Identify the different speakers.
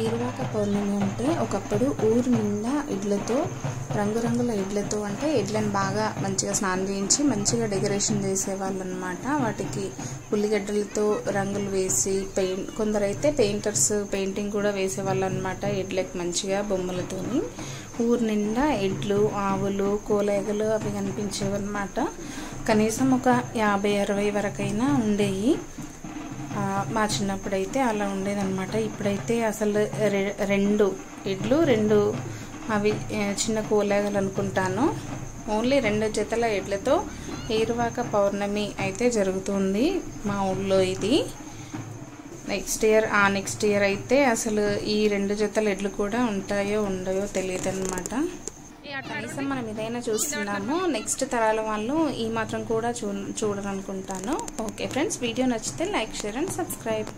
Speaker 1: ఏరువాక పౌర్ణమి అంటే ఒకప్పుడు ఊరు నిండా ఇడ్లతో రంగురంగుల ఇడ్లతో అంటే ఇడ్లను బాగా మంచిగా స్నానం చేయించి మంచిగా డెకరేషన్ చేసేవాళ్ళు అనమాట. వాటికి ఉల్లిగడ్డలతో రంగులు వేసి కొందరైతే పెయింటర్స్ పెయింటింగ్ కూడా వేసేవాళ్ళు అనమాట. ఇడ్లకి మంచిగా బొమ్మలతోని ఊరు నిండా ఎడ్లు ఆవులు కోలేగలు అవి కనిపించేవన్నమాట. కనీసం ఒక 50-60 వరకైనా ఉండేవి. మా చిన్నప్పుడైతే అలా ఉండేదన్నమాట. ఇప్పుడైతే అసలు 2 ఎడ్లు 2 అవి చిన్న కోలేగలు అనుకుంటాను. ఓన్లీ 2 జతల ఎడ్లతో ఏరువాక పౌర్ణమి అయితే జరుగుతుంది మా ఊళ్ళో. ఇది నెక్స్ట్ ఇయర్ అయితే అసలు ఈ 2 జతల ఎడ్లు కూడా ఉంటాయో ఉండయో తెలియదు అనమాట. కనీసం మనం ఏదైనా చూస్తున్నాము, నెక్స్ట్ తరాల వాళ్ళు ఈ మాత్రం కూడా చూడాలనుకుంటాను. ఓకే ఫ్రెండ్స్, వీడియో నచ్చితే లైక్, షేర్ అండ్ సబ్స్క్రైబ్.